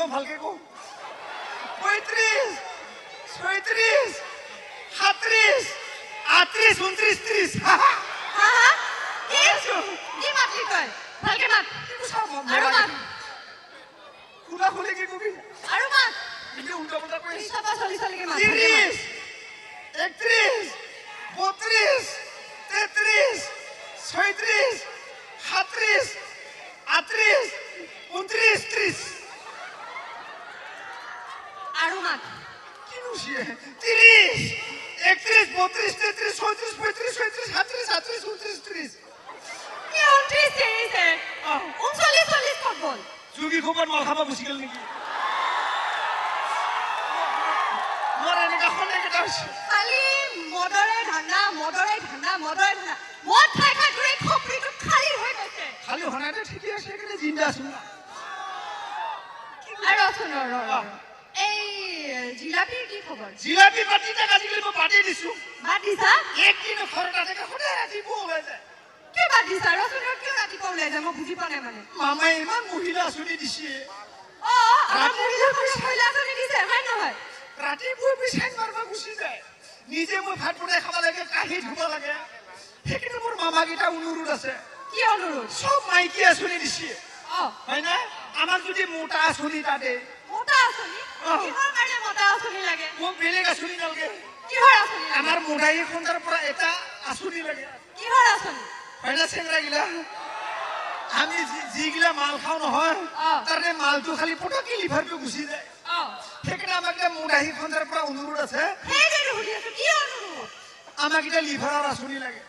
কওঁ ভালকে কওঁ 35 36 37 38 29 30 হা কি মাতলি তই ভালকে মাত আৰু মাত খুলা খুলি কি কবি আৰু মাত ইনে উল্টা পুল্টা কৈ সবা চলি চলিকে মাত 30 31 32 33 36 37 38 29 30 আৰু মাত কি নুসিয়ে 30 31 32 33 34 35 36 37 38 29 30 কি 29 30 হে 39 40 কত বল যোগী খবর মাল খাবা গুছি গেল নাকি মোর এনেকা খনে কেটা হইছে খালি মদৰে ধান্দা মদ খাই খাই তোৰ এই খপৰিটো খালি হৈ গৈছে খালি হনাতে ঠিকই আছে এখানে জিন্দা আছো না আৰু শুন এই জিলাপিৰ কি খবৰ জিলাপি পাটিটা কাটি গলি মই পাটি দিছো বাদিছা একদিন ঘৰটা থেকে খনে ৰাতিপুৱা ওলাই যায় কি বাদিছা ৰচুনৰ কিয় ৰাতিপুৱা ওলাই যায় মই বুজি পোৱা নাই মানে মামাই ইমান মহিলা আঁচনি দিছে আমাৰ মহিলা আঁচনি দিছে হয় নহয় ৰাতিপুৱা পিছাই মাৰবা গুচি যায় নিজে মই ভাত বনাই খাব লাগে কাহি ধুব লাগে সেইকাৰণে মোৰ মামাকেইটা অনুৰোধ আছে কি অনুৰোধ সব মাইকী আঁচনি দিছে হয় না আমাক যদি মোটা আঁচনি তাতে মোটা আঁচনি কিহৰ কাৰণে মোটা আঁচনি লাগে মোক বেলেগ আঁচনি নালাগে কিহৰ আঁচনি আমাৰ মোটাই খণ্ডৰ পৰা এটা আঁচনি লাগে কিহৰ আঁচনি হয় না চেংৰাগিলা আমি যিগিলা মাল খাওঁ নহয় তাৰে মালটো খালি পটককে লিভাৰটো গুচি যায় সেইকাৰণে আমাক এতিয়া মোটাহী খণ্ডৰ পৰা অনুৰোধ আছে আমাক এতিয়া লিভাৰৰ আঁচনি লাগে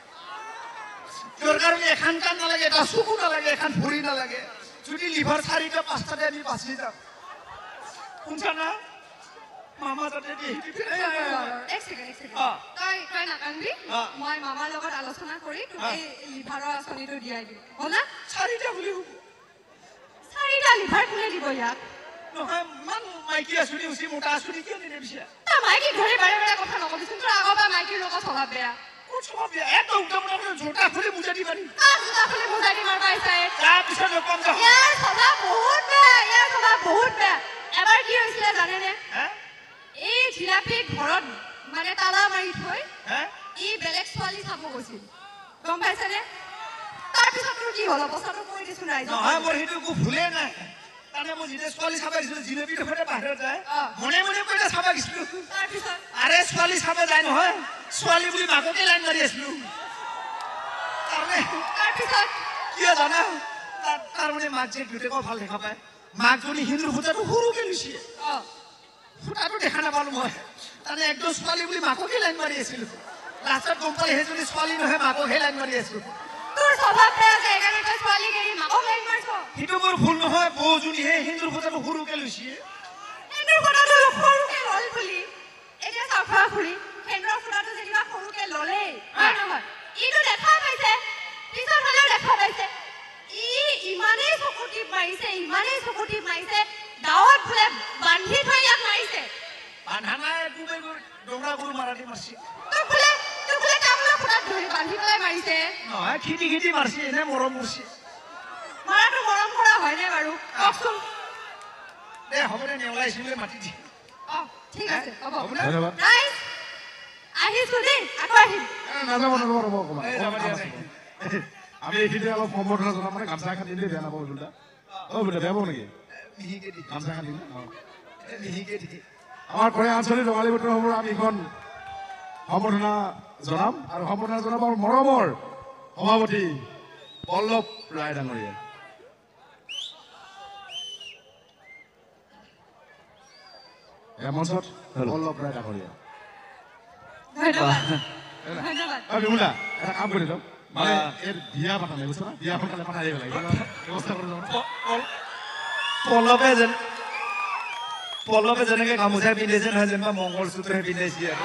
তোৰ কাৰণে এখন কাণ নালাগে এটা চকু নালাগে এখন ভৰি নালাগে যদি লিভাৰ 4টা 5টাতে আমি বাচি যাম শুনছা না মামা তাতে এক ছেকেণ্ড তই নাকান্দি মই মামাৰ লগত আলোচনা কৰি তোক এই লিভাৰৰ আঁচনিটো দিয়াই দিম হ'ল না 4টা বুলি হ'ব 4টা লিভাৰ কোনে দিব ইয়াক নহয় মান মাইকী আঁচনি উচি মোটা আঁচনি কিয় নিদিয়ে পিছে তই মাইকী ঘৰে বাৰে বাৰে কথা নকবিচোন তোৰ আগৰ পৰা মাইকীৰ লগত স্বভাৱ বেয়া স্বভাৱ বেয়া এত উল্টা পুল্টা কৰি জোটা খুলি বুজাই দিবা নি জোটা খুলি বুজাই দিম আৰু পাইছে তাৰপিছত নকম যা ইয়াৰ স্বভাৱ বহুত বেয়া এবাৰ কি হৈছিলে জানেনে এই জিলাপি ঘৰত মানে তালা মাৰি থৈ ই বেলেগ ছোৱালী চাব গৈছিল গম পাইছেনে তাৰপিছত তোৰ কি হ'ল অৱস্থাটো কৈ দিছো ৰাইজক নহয় মোৰ সেইটো একো ভুলে নাই তাৰমানে মই যেতিয়া ছোৱালী চাব গৈছিলো জিলেপি দেখোনে বাহিৰত যায় মনে মনে কৈটা চাব গৈছিলো তাৰপিছত আৰে ছোৱালী চাব যায় নহয় ছোৱালী বুলি মাককে লাইন মাৰি আছিলো তাৰপিছত কিয় জানা তাৰমানে মাক যে দুটেকো ভাল দেখা পায় মাকজনী হিন্দুৰ ফুটাটো সৰুকে লৈছে ফুটাটো দেখা নাপালো মই তাৰমানে একদম ছোৱালী বুলি মাককে লাইন মাৰি আছিলো লাষ্টত গম পালে সেইজনী ছোৱালী নহয় মাককে লাইন মাৰি আছিলো তোৰ স্বভাৱ বেয়া যে একাৰণে তই ছোৱালী গেৰি মাকক লাইন মাৰিছ সেইটো মোৰ ভুল নহয় বৌজনী হে হিন্দুৰ ফুটাটো সৰুকে লৈছে হিন্দুৰ ফুটাটো সৰুকে ল'ল বুলি এতিয়া চাফা খুলি হিন্দুৰ ফুটাটো যেনিবা সৰুকে ল'লেই হয় নহয় ইটো দেখা পাইছে পিছত হ'লেও দেখা পাইছে ইমানেই চকুটিপ মাৰিছে গাঁৱত বোলে বান্ধি থৈ ইয়াক মাৰিছে বান্ধা নাই ডুবাই গৈ ডোংৰা গৰু মাৰাদি মাৰিছে তোক বোলে কামলা ফুটাত ধৰি বান্ধি পেলাই মাৰিছে নহয় খিটি মাৰিছে এনে মৰম কৰিছে মাৰাটো মৰম কৰা হয়নে বাৰু কওকচোন দে হ'ব দে নেওলাইছিলে মাতি দি ঠিক আছে হ'ব ৰাইজ আহিছো দেই আকৌ আহিম নাযাব ৰ'ব অকণমান আমি এইখিনি অলপ সম্বৰ্ধনা জনাম মানে গামছা এখন দিলে বেয়া নাপাব বোলে বোলে বেয়া পাব নেকি গামছা এখন দিলে আমাৰ ঘৰে আঞ্চলিক ৰঙালী বতৰ হ'ব আমি এখন সম্বৰ্ধনা জনাম আৰু সম্বৰ্ধনা জনাব আমাৰ মৰমৰ সভাপতি পল্লৱ ৰায় ডাঙৰীয়া মঞ্চত পল্লৱ ৰায় ডাঙৰীয়া বিমলা এটা কাম কৰি দিয়ক মানে এর বিয়া পাতা নাই বুঝছো না বিয়া পাতালে পাঠাই দিব লাগে ব্যবস্থা করে দাও পল্লৱে যেনেকে গামোচা পিন্ধিছে নহয় যেনিবা মংগলসূত্ৰহে পিন্ধাইছে আৰু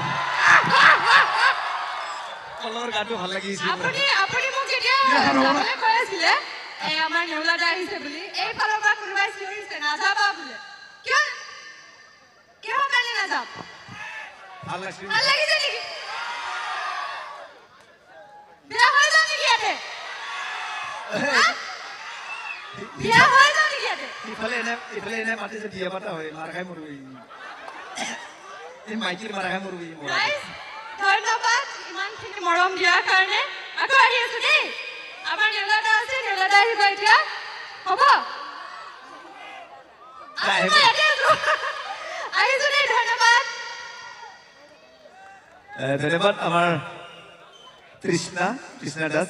পল্লৱৰ গাটো ভাল লাগিছে আপুনি মোক যেতিয়া যাবলৈ কৈ আছিলে আমাৰ নেউলাদা আহিছে বুলি এই ফালৰ পৰা কোনোবাই চিঞৰিছে নাযাবা বোলে কিহৰ কাৰণে নাযাব ভাল লাগিছে নেকি বিয়া হৈ যাও নেকি ইয়াতে বিয়া হৈ যাও নেকি ইয়াতে ইফালে এনে মাতি যে বিয়া পাতা হয় মাৰ খাই মৰিব এই মাইকীৰ মাৰ খাই মৰিব Guys, ধন্যবাদ ইমানখিনি মৰম দিয়াৰ কাৰণে আকৌ আহি আছো দেই আমাৰ নেওলাদা আছে নেওলাদা আহিব এতিয়া হ'ব আহিব। আহিছো দেই ধন্যবাদ ধন্যবাদ আমাৰ তৃষ্ণা দাস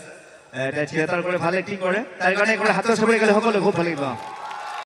তাই থিয়েটাৰ কৰে ভাল এক্টিং কৰে তাৰ কাৰণে হাতৰ চবৰে গ'লে সকলো খুব ভাল লাগিব